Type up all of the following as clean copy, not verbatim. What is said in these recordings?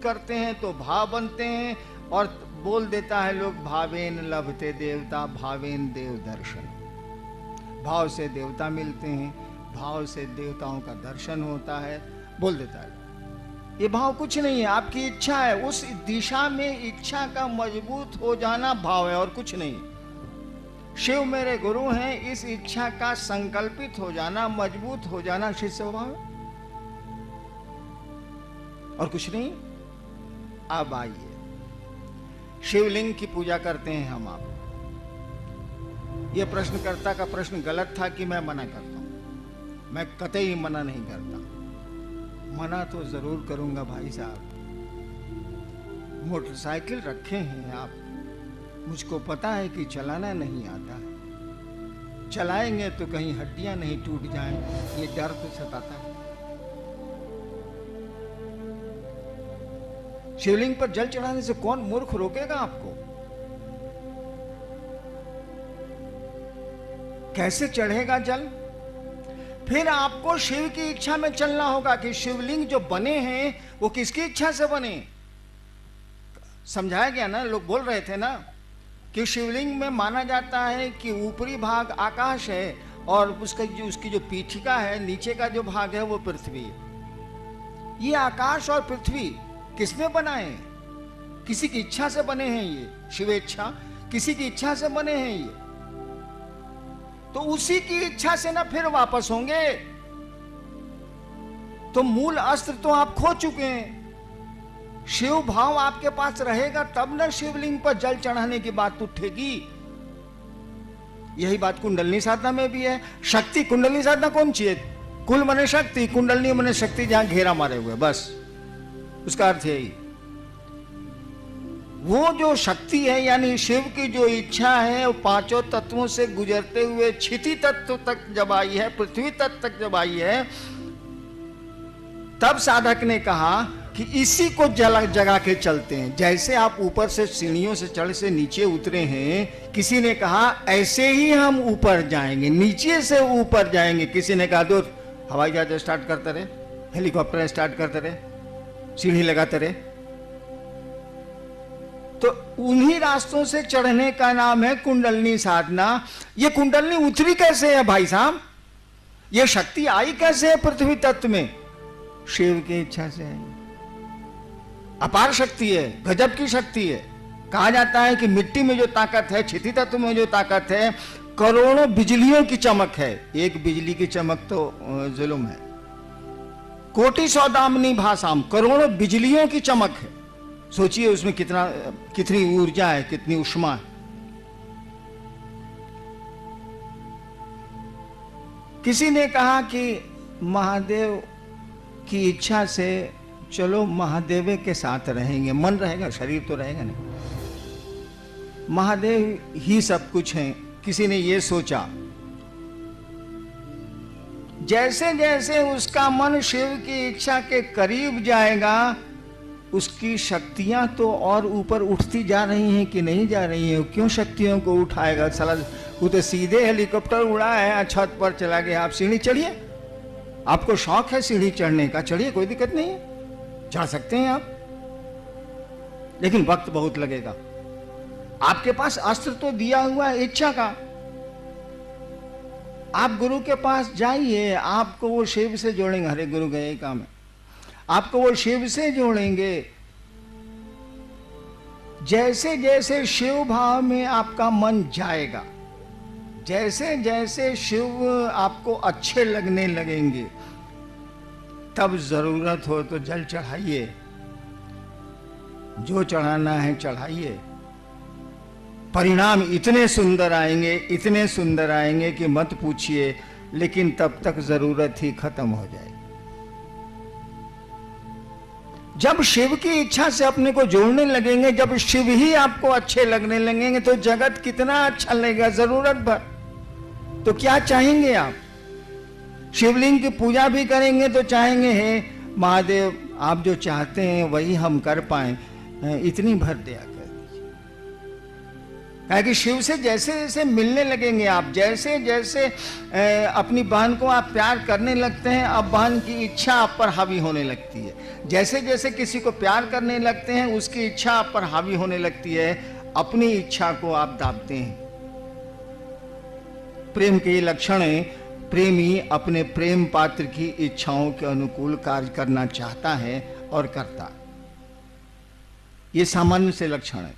करते हैं तो भाव बनते हैं, और बोल देता है लोग भावेन लभते देवता भावेन देव दर्शन। भाव से देवता मिलते हैं, भाव से देवताओं का दर्शन होता है, बोल देता है। ये भाव कुछ नहीं है, आपकी इच्छा है, उस दिशा में इच्छा का मजबूत हो जाना भाव है और कुछ नहीं। शिव मेरे गुरु हैं, इस इच्छा का संकल्पित हो जाना, मजबूत हो जाना शिष्य भाव है और कुछ नहीं। अब आइए, शिवलिंग की पूजा करते हैं हम आप। यह प्रश्नकर्ता का प्रश्न गलत था कि मैं मना करता हूं, मैं कतई मना नहीं करता। मना तो जरूर करूंगा भाई साहब। मोटरसाइकिल रखे हैं आप, मुझको पता है कि चलाना नहीं आता है, चलाएंगे तो कहीं हड्डियां नहीं टूट जाएं, ये डर तो सताता है। शिवलिंग पर जल चढ़ाने से कौन मूर्ख रोकेगा आपको? कैसे चढ़ेगा जल? फिर आपको शिव की इच्छा में चलना होगा कि शिवलिंग जो बने हैं वो किसकी इच्छा से बने। समझाया गया ना, लोग बोल रहे थे ना कि शिवलिंग में माना जाता है कि ऊपरी भाग आकाश है और उसकी जो पीठिका है, नीचे का जो भाग है वो पृथ्वी है। ये आकाश और पृथ्वी किसने बनाए? किसी की इच्छा से बने हैं। ये शिवेच्छा, किसी की इच्छा से बने हैं ये, तो उसी की इच्छा से ना फिर वापस होंगे। तो मूल अस्त्र तो आप खो चुके हैं। शिव भाव आपके पास रहेगा तब ना शिवलिंग पर जल चढ़ाने की बात उठेगी। यही बात कुंडलनी साधना में भी है। शक्ति कुंडलनी साधना कौन चाहिए? कुल मने शक्ति, कुंडलनी मने शक्ति, जहां घेरा मारे हुए, बस उसका अर्थ यही। वो जो शक्ति है यानी शिव की जो इच्छा है, वो पांचों तत्वों से गुजरते हुए क्षिति तत्व तक जब आई है, पृथ्वी तत्व तक जब आई है, तब साधक ने कहा कि इसी को जगा के चलते हैं। जैसे आप ऊपर से सीढ़ियों से चढ़ से नीचे उतरे हैं, किसी ने कहा ऐसे ही हम ऊपर जाएंगे, नीचे से ऊपर जाएंगे। किसी ने कहा दो हवाई जहाज स्टार्ट करते रहे, हेलीकॉप्टर स्टार्ट करते रहे, सीढ़ी लगाते रहे। तो उन्हीं रास्तों से चढ़ने का नाम है कुंडलनी साधना। ये कुंडलनी उतरी कैसे है भाई साहब? ये शक्ति आई कैसे है पृथ्वी तत्व में? शिव की इच्छा से है। अपार शक्ति है, गजब की शक्ति है। कहा जाता है कि मिट्टी में जो ताकत है, क्षिति तत्व में जो ताकत है, करोड़ों बिजलियों की चमक है। एक बिजली की चमक तो जुल्म है। कोटि सौदामिनी भाषाम, करोड़ों बिजलियों की चमक है। सोचिए उसमें कितनी ऊर्जा है, कितनी उष्मा है। किसी ने कहा कि महादेव की इच्छा से चलो महादेव के साथ रहेंगे, मन रहेगा, शरीर तो रहेगा नहीं। महादेव ही सब कुछ है, किसी ने ये सोचा। जैसे जैसे उसका मन शिव की इच्छा के करीब जाएगा, उसकी शक्तियां तो और ऊपर उठती जा रही हैं कि नहीं जा रही हैं? क्यों शक्तियों को उठाएगा? साला वो तो सीधे हेलीकॉप्टर उड़ा है, छत पर चला गया। आप सीढ़ी चढ़िए, आपको शौक है सीढ़ी चढ़ने का, चढ़िए, कोई दिक्कत नहीं है, चढ़ सकते हैं आप, लेकिन वक्त बहुत लगेगा। आपके पास अस्त्र तो दिया हुआ है इच्छा का। आप गुरु के पास जाइए, आपको वो शिव से जोड़ेंगे। हरे गुरु का यही काम है, आपको वो शिव से जोड़ेंगे। जैसे जैसे शिव भाव में आपका मन जाएगा, जैसे जैसे शिव आपको अच्छे लगने लगेंगे, तब जरूरत हो तो जल चढ़ाइए, जो चढ़ाना है चढ़ाइए। परिणाम इतने सुंदर आएंगे, इतने सुंदर आएंगे कि मत पूछिए, लेकिन तब तक जरूरत ही खत्म हो जाएगी। जब शिव की इच्छा से अपने को जोड़ने लगेंगे, जब शिव ही आपको अच्छे लगने लगेंगे, तो जगत कितना अच्छा लगेगा जरूरत भर। तो क्या चाहेंगे आप? शिवलिंग की पूजा भी करेंगे तो चाहेंगे, हे महादेव आप जो चाहते हैं वही हम कर पाए, इतनी भर दया कर दीजिए। कहा कि शिव से जैसे जैसे मिलने लगेंगे आप, जैसे जैसे अपनी बहन को आप प्यार करने लगते हैं, अब बहन की इच्छा आप पर हावी होने लगती है। जैसे जैसे किसी को प्यार करने लगते हैं, उसकी इच्छा आप पर हावी होने लगती है, अपनी इच्छा को आप दाबते हैं। प्रेम के ये लक्षण है। प्रेमी अपने प्रेम पात्र की इच्छाओं के अनुकूल कार्य करना चाहता है और करता। ये सामान्य से लक्षण है।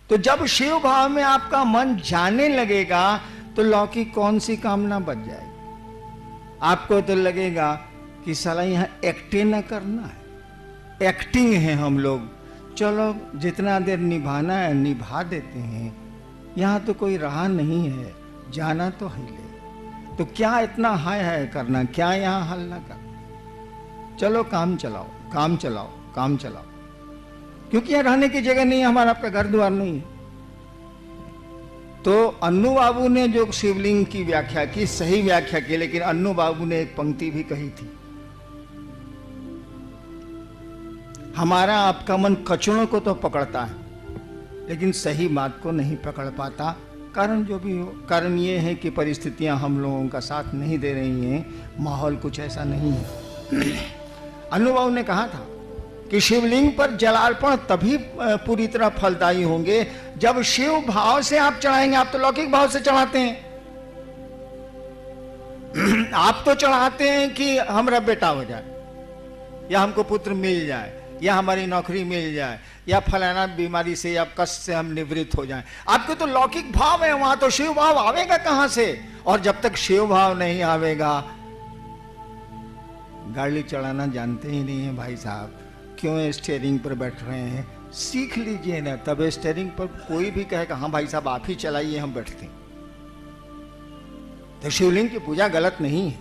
तो जब शिव भाव में आपका मन जाने लगेगा तो लौकिक कौन सी कामना बच जाएगी। आपको तो लगेगा कि साला यहां एक्टिंग न करना है, एक्टिंग है हम लोग, चलो जितना देर निभाना है निभा देते हैं, यहां तो कोई रहा नहीं है, जाना तो है ले, तो क्या इतना हाय हाय करना, क्या यहां हल्ला करना, चलो काम चलाओ काम चलाओ काम चलाओ, क्योंकि यहां रहने की जगह नहीं है, हमारा आपका घर द्वार नहीं है। तो अन्नू बाबू ने जो शिवलिंग की व्याख्या की, सही व्याख्या की, लेकिन अन्नू बाबू ने एक पंक्ति भी कही थी, हमारा आपका मन कचड़ों को तो पकड़ता है लेकिन सही बात को नहीं पकड़ पाता। कारण जो भी हो, कारण ये है कि परिस्थितियां हम लोगों का साथ नहीं दे रही हैं, माहौल कुछ ऐसा नहीं है। अन्नू बाबू ने कहा था कि शिवलिंग पर जलार्पण तभी पूरी तरह फलदायी होंगे जब शिव भाव से आप चढ़ाएंगे। आप तो लौकिक भाव से चढ़ाते हैं, आप तो चढ़ाते हैं कि हमारा बेटा हो जाए, या हमको पुत्र मिल जाए, या हमारी नौकरी मिल जाए, या फलाना बीमारी से या कष्ट से हम निवृत्त हो जाएं। आपके तो लौकिक भाव है, वहां तो शिव भाव आवेगा कहां से। और जब तक शिव भाव नहीं आवेगा, गाड़ी चलाना जानते ही नहीं है भाई साहब, क्यों स्टीयरिंग पर बैठ रहे हैं, सीख लीजिए ना, तब स्टीयरिंग पर कोई भी कहेगा हाँ भाई साहब आप ही चलाइए, हम बैठते हैं। तो शिवलिंग की पूजा गलत नहीं है।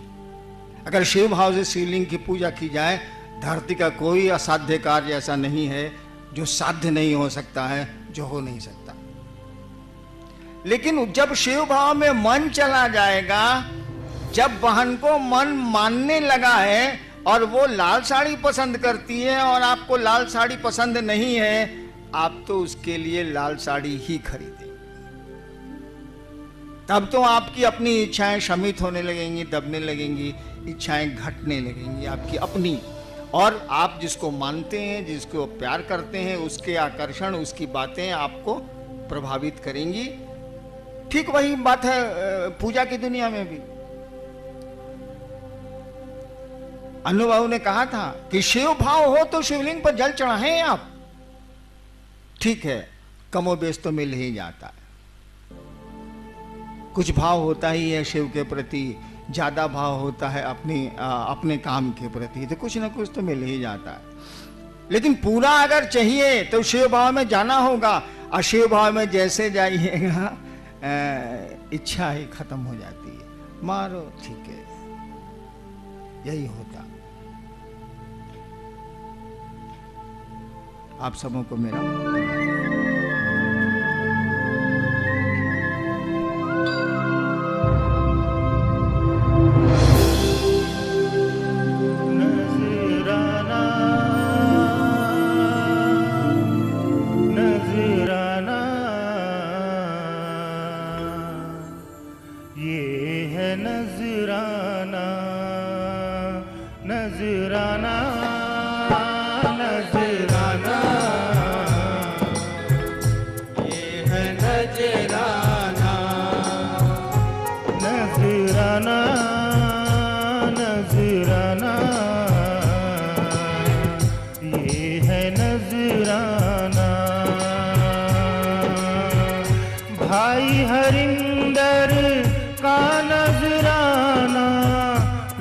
अगर शिव भाव से शिवलिंग की पूजा की जाए, धरती का कोई असाध्य कार्य ऐसा नहीं है जो साध्य नहीं हो सकता है, जो हो नहीं सकता। लेकिन जब शिव भाव में मन चला जाएगा, जब बहन को मन मानने लगा है और वो लाल साड़ी पसंद करती है और आपको लाल साड़ी पसंद नहीं है, आप तो उसके लिए लाल साड़ी ही खरीदें। तब तो आपकी अपनी इच्छाएं शमित होने लगेंगी, दबने लगेंगी, इच्छाएं घटने लगेंगी आपकी अपनी। और आप जिसको मानते हैं, जिसको प्यार करते हैं, उसके आकर्षण, उसकी बातें आपको प्रभावित करेंगी। ठीक वही बात है पूजा की दुनिया में भी। अन्नू बाबू ने कहा था कि शिव भाव हो तो शिवलिंग पर जल चढ़ाएं आप, ठीक है, कमोबेश तो मिल ही जाता है, कुछ भाव होता ही है शिव के प्रति, ज्यादा भाव होता है अपने काम के प्रति, तो कुछ ना कुछ तो मिल ही जाता है। लेकिन पूरा अगर चाहिए तो शिव भाव में जाना होगा, और शिव भाव में जैसे जाइएगा इच्छा ही खत्म हो जाती है, मारो ठीक है, यही होता। आप सबों को मेरा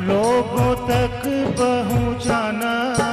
लोगों तक पहुंचाना।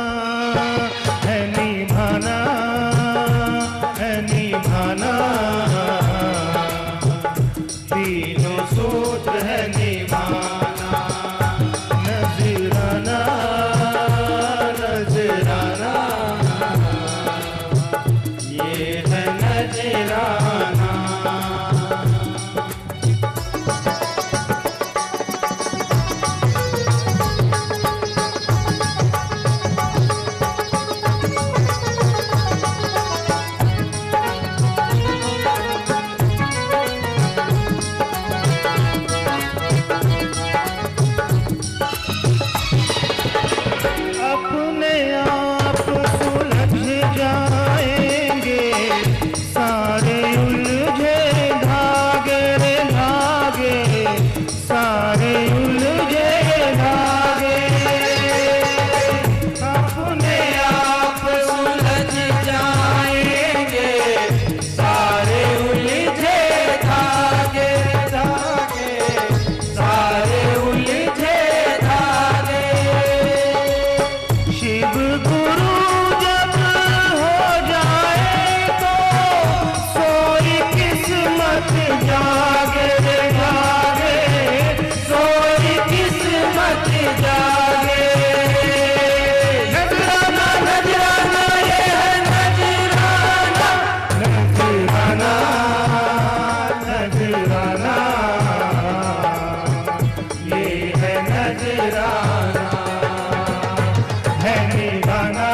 है निभाना,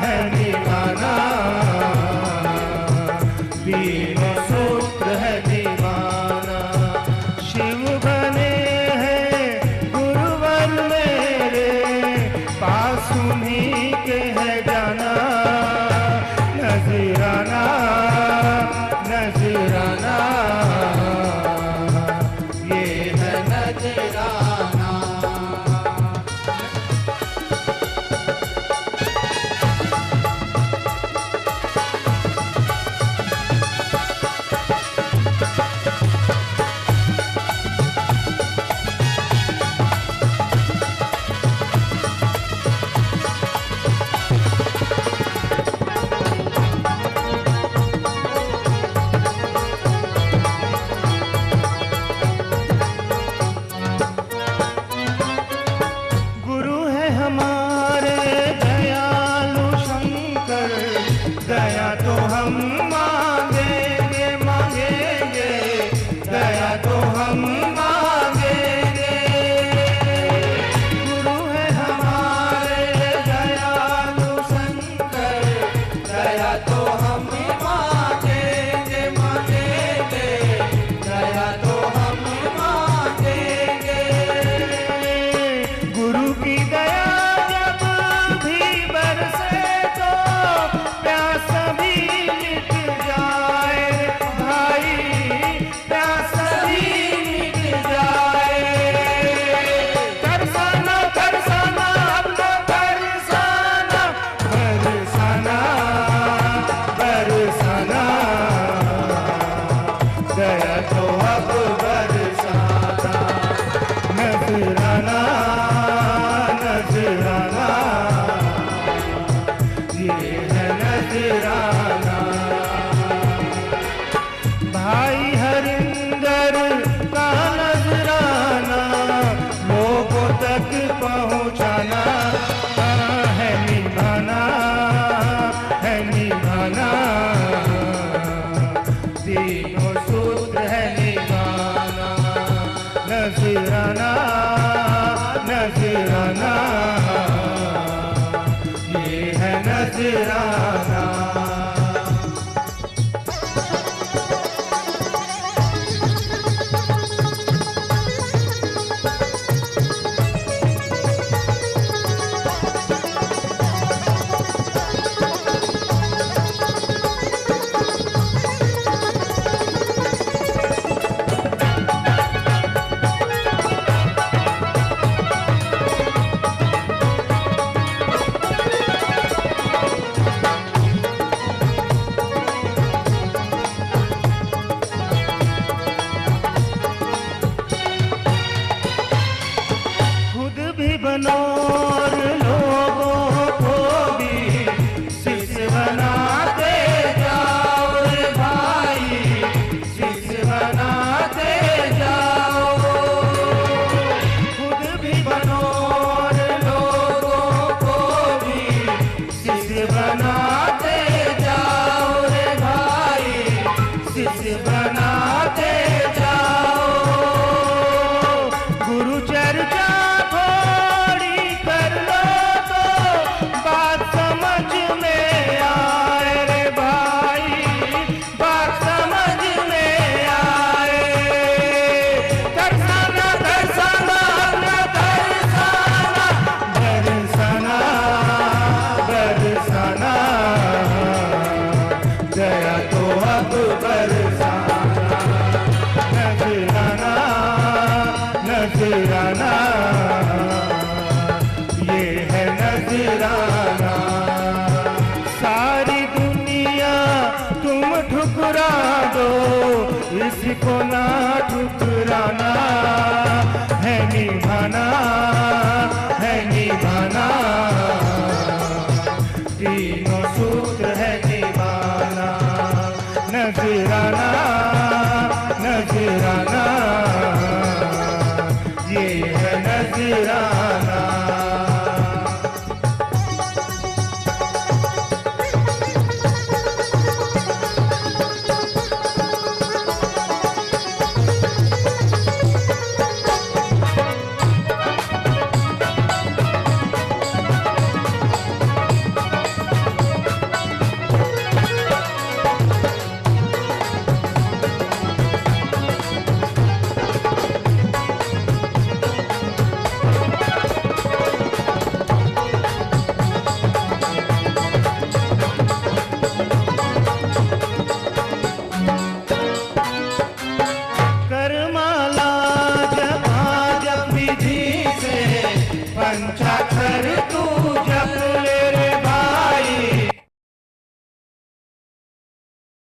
है निभाना, तीनों सूत्र है निभाना। शिव बने हैं गुरुवर मेरे, पास उन्हीं के है जाना। नजराना, नजराना, ये है नजराना। हमारे दयालु शंकर, दया तो हम मांगेंगे, मांगेंगे, दया तो हम मांगेंगे। गुरु है हमारे दयालु शंकर, दया तो हम मांगेंगे, मांगेंगे, दया तो हम मांगेंगे। गुरु की दया दया तो अब बरसाना। नजराना, नजराना, ये है नजराना। भाई हरिंदर का नजराना लोगों तक पहुँचाना। है निभाना, है निभाना, तीनों सूत्र है निभाना। नजराना, नजराना, ये है नजराना। बनो